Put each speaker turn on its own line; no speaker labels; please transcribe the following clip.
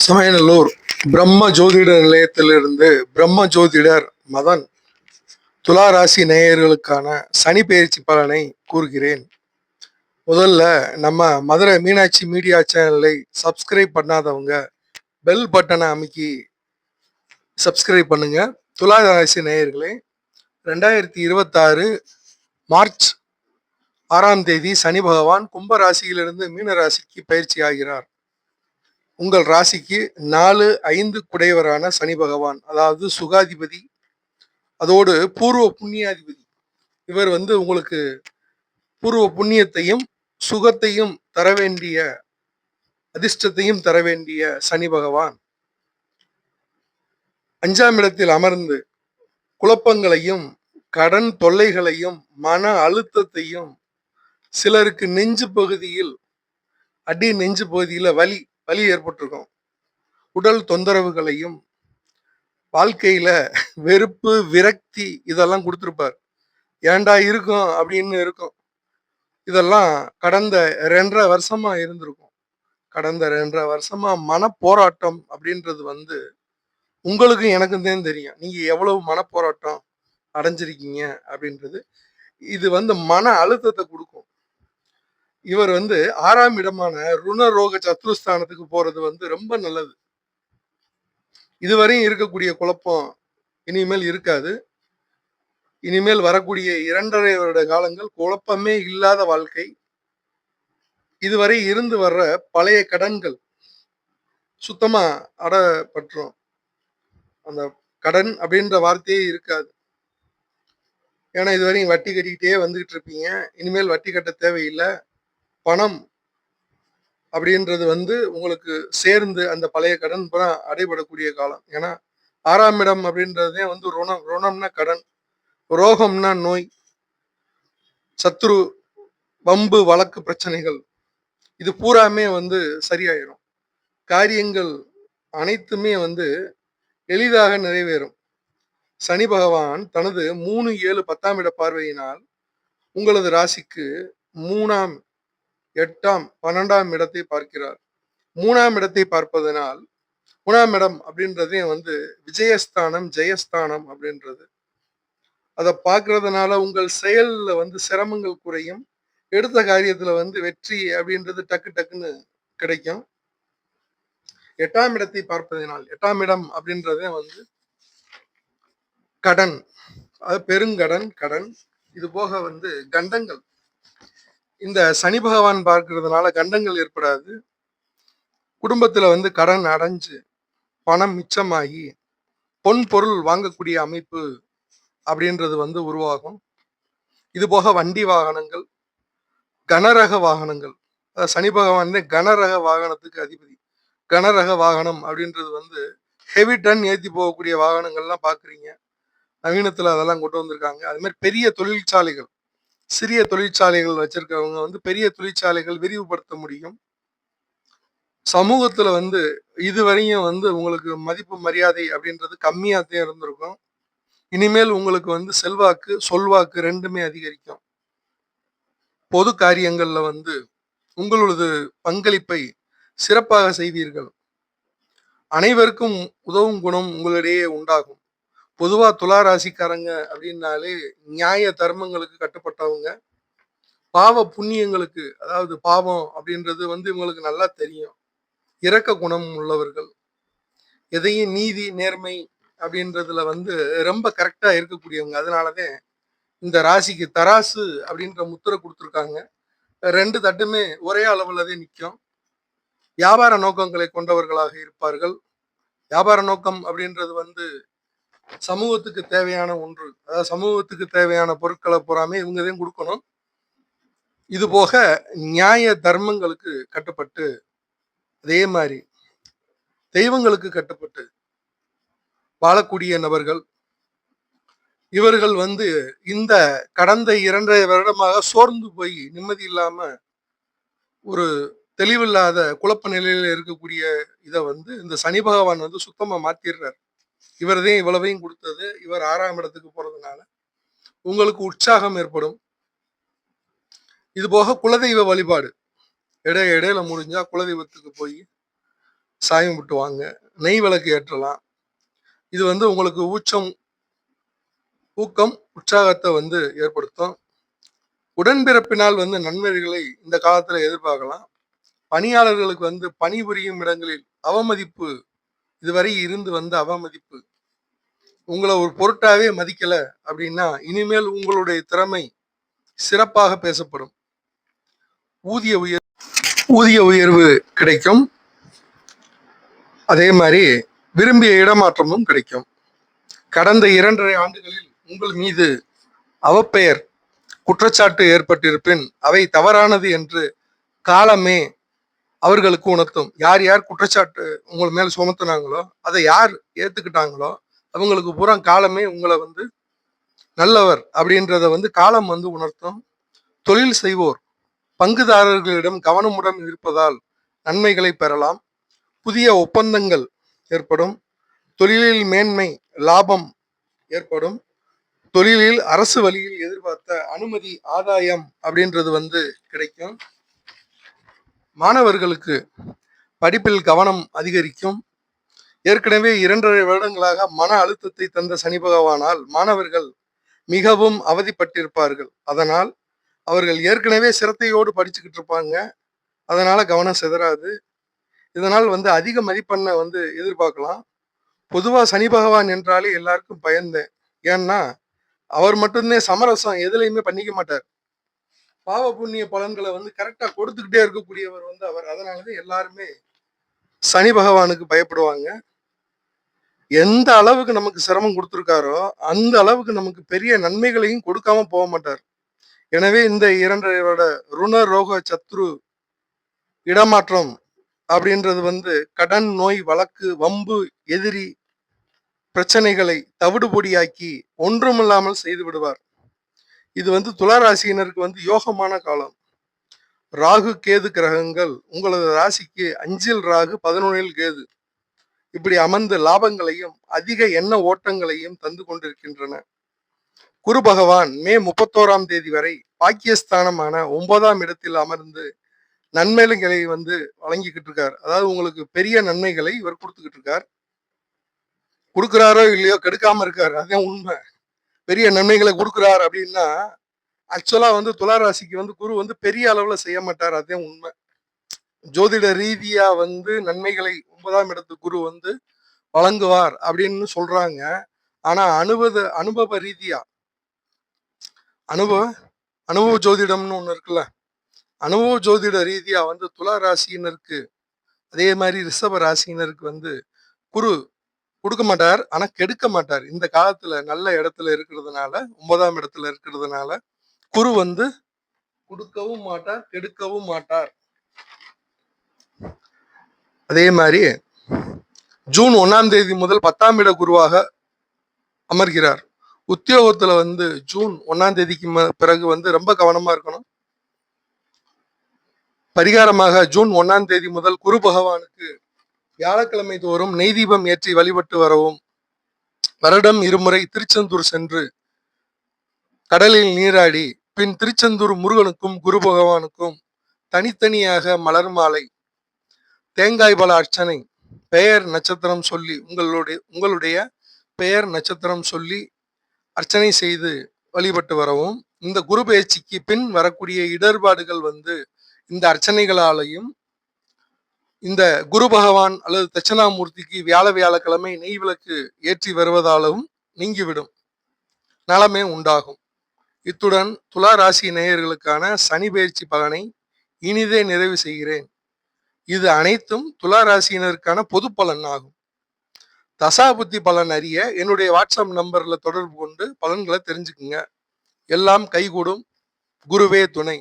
சமயநல்லூர் பிரம்ம ஜோதிட நிலையத்திலிருந்து பிரம்ம ஜோதிடர் மதன் துலா ராசி நேயர்களுக்கான சனி பெயர்ச்சி பலனை கூறுகிறேன். முதல்ல நம்ம மதுரை மீனாட்சி மீடியா சேனலை சப்ஸ்கிரைப் பண்ணாதவங்க பெல் பட்டனை அமைக்கி சப்ஸ்கிரைப் பண்ணுங்க. துலா ராசி நேயர்களே, 2026 மார்ச் 6ஆம் தேதி சனி பகவான் கும்ப ராசியிலிருந்து மீன ராசிக்கு பயிற்சி ஆகிறார். உங்கள் ராசிக்கு 4, 5 குடையவரான சனி பகவான், அதாவது சுகாதிபதி, அதோடு பூர்வ புண்ணியாதிபதி. இவர் உங்களுக்கு பூர்வ புண்ணியத்தையும் சுகத்தையும் தர வேண்டிய, அதிர்ஷ்டத்தையும் தர வேண்டிய சனி பகவான் 5ஆம் இடத்தில் அமர்ந்து குழப்பங்களையும் கடன் தொல்லைகளையும் மன அழுத்தத்தையும், சிலருக்கு நெஞ்சு பகுதியில் நெஞ்சு பகுதியில வலி ஏற்பட்டிருக்கும், உடல் தொந்தரவுகளையும், வாழ்க்கையில வெறுப்பு விரக்தி இதெல்லாம் கொடுத்துருப்பார். ஏண்டா இருக்கும் அப்படின்னு இருக்கும். இதெல்லாம் கடந்த 2.5 வருஷமா இருந்திருக்கும். கடந்த 2.5 வருஷமா மன போராட்டம் அப்படின்றது உங்களுக்கும் எனக்கும் தான் தெரியும். நீங்க எவ்வளவு மன போராட்டம் அடைஞ்சிருக்கீங்க அப்படின்றது. இது மன அழுத்தத்தை கொடுக்கும். இவர் 6ஆம் இடமான ருணரோக சத்ருஸ்தானத்துக்கு போறது ரொம்ப நல்லது. இதுவரையும் இருக்கக்கூடிய குழப்பம் இனிமேல் இருக்காது. இனிமேல் வரக்கூடிய 2.5 வருட காலங்கள் குழப்பமே இல்லாத வாழ்க்கை. இதுவரை இருந்து வர்ற பழைய கடன்கள் சுத்தமா அடப்பற்றும். அந்த கடன் அப்படின்ற வார்த்தையே இருக்காது. ஏன்னா இதுவரையும் வட்டி கட்டிக்கிட்டே வந்துகிட்டு இருப்பீங்க. இனிமேல் வட்டி கட்ட தேவையில்லை. பணம் அப்படின்றது உங்களுக்கு சேர்ந்து அந்த பழைய கடன் அடைபடக்கூடிய காலம். ஏன்னா 6ஆம் இடம் அப்படின்றதே ருணம். ருணம்னா கடன், ரோகம்னா நோய், சத்ரு, வம்பு வழக்கு பிரச்சனைகள், இது பூராமே சரியாயிரும். காரியங்கள் அனைத்துமே எளிதாக நிறைவேறும். சனி பகவான் தனது 3, 7, 10ஆம் இட பார்வையினால் உங்களது ராசிக்கு 3ஆம், 8ஆம், 12ஆம் இடத்தை பார்க்கிறார். 3ஆம் இடத்தை பார்ப்பதனால் 3ஆம் இடம் அப்படின்றதே விஜயஸ்தானம், ஜெயஸ்தானம் அப்படின்றது. அதை பார்க்கறதுனால உங்கள் செயல்ல சிரமங்கள் குறையும். எடுத்த காரியத்துல வெற்றி அப்படின்றது டக்கு டக்குன்னு கிடைக்கும். 8ஆம் இடத்தை பார்ப்பதனால், 8ஆம் இடம் அப்படின்றதே கடன், அது பெருங்கடன், கடன். இது போக கண்டங்கள். இந்த சனி பகவான் பார்க்கறதுனால கண்டங்கள் ஏற்படாது. குடும்பத்துல கடன் அடைஞ்சு பணம் மிச்சமாகி பொன் பொருள் வாங்கக்கூடிய அமைப்பு அப்படின்றது உருவாகும். இது போக வண்டி வாகனங்கள், கனரக வாகனங்கள். சனி பகவான் கனரக வாகனத்துக்கு அதிபதி. கனரக வாகனம் அப்படின்றது ஹெவி டன் ஏற்றி போகக்கூடிய வாகனங்கள்லாம் பார்க்குறீங்க. நவீனத்தில் அதெல்லாம் கொண்டு வந்திருக்காங்க. அது மாதிரி பெரிய தொழிற்சாலைகள், சிறிய தொழிற்சாலைகள் வச்சிருக்கவங்க பெரிய தொழிற்சாலைகள் விரிவுபடுத்த முடியும். சமூகத்துல இதுவரையும் உங்களுக்கு மதிப்பு மரியாதை அப்படின்றது கம்மியாத்தான் இருந்திருக்கும். இனிமேல் உங்களுக்கு செல்வாக்கு, சொல்வாக்கு ரெண்டுமே அதிகரிக்கும். பொது காரியங்கள்ல உங்களது பங்களிப்பை சிறப்பாக செய்வீர்கள். அனைவருக்கும் உதவும் குணம் உங்களிடையே உண்டாகும். பொதுவா துலா ராசிக்காரங்க அப்படின்னாலே நியாய தர்மங்களுக்கு கட்டுப்பட்டவங்க, பாவ புண்ணியங்களுக்கு, அதாவது பாவம் அப்படின்றது இவங்களுக்கு நல்லா தெரியும். இரக்க குணம் உள்ளவர்கள், எதையும் நீதி நேர்மை அப்படின்றதுல ரொம்ப கரெக்டா இருக்கக்கூடியவங்க. அதனாலதான் இந்த ராசிக்கு தராசு அப்படின்ற முத்திரை கொடுத்துருக்காங்க. 2 தட்டுமே ஒரே அளவுலதான் நிற்கும். வியாபார நோக்கங்களை கொண்டவர்களாக இருப்பார்கள். வியாபார நோக்கம் அப்படின்றது சமூகத்துக்கு தேவையான ஒன்று. அதாவது சமூகத்துக்கு தேவையான பொருட்களை பூராமே இவங்கதான் கொடுக்கணும். இது போக நியாய தர்மங்களுக்கு கட்டுப்பட்டு, அதே மாதிரி தெய்வங்களுக்கு கட்டுப்பட்டு வாழக்கூடிய நபர்கள். இவர்கள் இந்த கடந்த 2.5 வருடமாக சோர்ந்து போய் நிம்மதி இல்லாம ஒரு தெளிவில்லாத குழப்ப நிலையில இருக்கக்கூடிய இதை இந்த சனி பகவான் சுத்தமா மாத்திடுறார். இவர்தான் இவ்வளவையும் கொடுத்தது. இவர் 6ஆம் இடத்துக்கு போறதுனால உங்களுக்கு உற்சாகம் ஏற்படும். இது போக குலதெய்வ வழிபாடு இடையில முடிஞ்சா குலதெய்வத்துக்கு போய் சாமி கும்பிட்டுவாங்க, நெய் விளக்கு ஏற்றலாம். இது வந்து உங்களுக்கு ஊக்கம், உற்சாகத்தை வந்து ஏற்படுத்தும். உடன்பிறப்பினால் வந்து நன்மைகளை இந்த காலத்துல எதிர்பார்க்கலாம். பணியாளர்களுக்கு வந்து பணிபுரியும் இடங்களில் அவமதிப்பு, இதுவரை இருந்து வந்த அவமதிப்பு, உங்களை ஒரு பொருட்டாவே மதிக்கல அப்படின்னா இனிமேல் உங்களுடைய திறமை சிறப்பாக பேசப்படும். ஊதிய உயர்வு கிடைக்கும். அதே மாதிரி விரும்பிய இடமாற்றமும் கிடைக்கும். கடந்த 2.5 ஆண்டுகளில் உங்கள் மீது அவப்பெயர், குற்றச்சாட்டு ஏற்பட்டிருப்பின் அவை தவறானது என்று காலமே அவர்களுக்கு உணர்த்தும். யார் யார் குற்றச்சாட்டு உங்கள் மேல் சுமத்துனாங்களோ, அதை யார் ஏத்துக்கிட்டாங்களோ அவங்களுக்கு பூரா காலமே உங்களை வந்து நல்லவர் அப்படின்றத வந்து காலம் வந்து உணர்த்தும். தொழில் செய்வோர் பங்குதாரர்களிடம் கவனமுடன் இருப்பதால் நன்மைகளை பெறலாம். புதிய ஒப்பந்தங்கள் ஏற்படும். தொழிலில் மேன்மை, லாபம் ஏற்படும். தொழிலில் அரசு வழியில் எதிர்பார்த்த அனுமதி, ஆதாயம் அப்படின்றது வந்து கிடைக்கும். மாணவர்களுக்கு படிப்பில் கவனம் அதிகரிக்கும். ஏற்கனவே 2.5 வருடங்களாக மன அழுத்தத்தை தந்த சனி பகவானால் மாணவர்கள் மிகவும் அவதிப்பட்டிருப்பார்கள். அதனால் அவர்கள் ஏற்கனவே சிரத்தையோடு படிச்சுக்கிட்டு இருப்பாங்க. அதனால கவனம் சிதறாது. இதனால் வந்து அதிக மதிப்பெண்ணை வந்து எதிர்பார்க்கலாம். பொதுவா சனி பகவான் என்றாலே எல்லாருக்கும் பயந்தேன். ஏன்னா அவர் மட்டும்தான் சமரசம் எதுலையுமே பண்ணிக்க மாட்டார். பாவ புண்ணிய பலன்களை வந்து கரெக்டா கொடுத்துக்கிட்டே இருக்கக்கூடியவர் வந்து அவர். அதனாலதான் எல்லாருமே சனி பகவானுக்கு பயப்படுவாங்க. எந்த அளவுக்கு நமக்கு சிரமம் கொடுத்துருக்காரோ அந்த அளவுக்கு நமக்கு பெரிய நன்மைகளையும் கொடுக்காம போக மாட்டார். எனவே இந்த 2.5 வருட ருண ரோக சத்ரு இடமாற்றம் அப்படின்றது வந்து கடன், நோய், வழக்கு, வம்பு, எதிரி பிரச்சனைகளை தவிடுபொடியாக்கி ஒன்றுமில்லாமல் செய்து விடுவார். இது வந்து துளாராசியினருக்கு வந்து யோகமான காலம். ராகு கேது கிரகங்கள் உங்களது ராசிக்கு 5இல் ராகு, 11இல் கேது இப்படி அமர்ந்து லாபங்களையும் அதிக எண்ண ஓட்டங்களையும் தந்து கொண்டிருக்கின்றன. குரு பகவான் மே 31ஆம் தேதி வரை பாக்கியஸ்தானமான 9ஆம் இடத்தில் அமர்ந்து நன்மைகளை வந்து வழங்கிக்கிட்டு இருக்கார். அதாவது உங்களுக்கு பெரிய நன்மைகளை இவர் கொடுத்துக்கிட்டு இருக்கார். கொடுக்குறாரோ இல்லையோ கெடுக்காம இருக்காரு, அதுதான் உண்மை. பெரிய நன்மைகளை கொடுக்குறாரு அப்படின்னா ஆக்சுவலா வந்து துளாராசிக்கு வந்து குரு வந்து பெரிய அளவுல செய்ய மாட்டார், அதுதான் உண்மை. ஜோதிட ரீதியா வந்து நன்மைகளை 9ஆம் இடத்து குரு வந்து வழங்குவார் அப்படின்னு சொல்றாங்க. ஆனா அனுபவ ரீதியா அனுபவ ஜோதிடம்னு ஒண்ணு இருக்குல்ல, அனுபவ ஜோதிட ரீதியா வந்து துலா ராசியினருக்கு அதே மாதிரி ரிஷப ராசியினருக்கு வந்து குரு கொடுக்க மாட்டார், ஆனா கெடுக்க மாட்டார். இந்த காலத்துல நல்ல இடத்துல இருக்கிறதுனால, 9ஆம் இடத்துல இருக்கிறதுனால குரு வந்து கொடுக்கவும் மாட்டார், கெடுக்கவும் மாட்டார். அதே மாதிரி ஜூன் 1ஆம் தேதி முதல் 10ஆம் இட குருவாக அமர்கிறார். உத்தியோகத்துல வந்து ஜூன் 1ஆம் தேதிக்கு பிறகு வந்து ரொம்ப கவனமா இருக்கணும். பரிகாரமாக ஜூன் 1ஆம் தேதி முதல் குரு பகவானுக்கு வியாழக்கிழமை தோறும் நெய் தீபம் ஏற்றி வழிபட்டு வரவும், வருடம் 2 முறை திருச்செந்தூர் சென்று கடலில் நீராடி பின் திருச்செந்தூர் முருகனுக்கும் குரு பகவானுக்கும் தனித்தனியாக மலர் மாலை, தேங்காய் பல அர்ச்சனை, பெயர் நட்சத்திரம் சொல்லி உங்களுடைய பெயர் நட்சத்திரம் சொல்லி அர்ச்சனை செய்து வழிபட்டு வரவும். இந்த குரு பயிற்சிக்கு பின் வரக்கூடிய இடர்பாடுகள் வந்து இந்த அர்ச்சனைகளாலையும் இந்த குரு பகவான் அல்லது தட்சணாமூர்த்திக்கு வியாழக்கிழமை நெய் விளக்கு ஏற்றி வருவதாலும் நீங்கிவிடும், நலமே உண்டாகும். இத்துடன் துலா ராசி நேயர்களுக்கான சனி பயிற்சி பலனை இனிதே நிறைவு செய்கிறேன். இது அனைத்தும் துலா ராசியினருக்கான பொது பலன் ஆகும். தசாபுத்தி பலன் அறிய என்னுடைய வாட்ஸ்அப் நம்பர்ல தொடர்பு கொண்டு பலன்களை தெரிஞ்சுக்குங்க. எல்லாம் கைகூடும். குருவே துணை.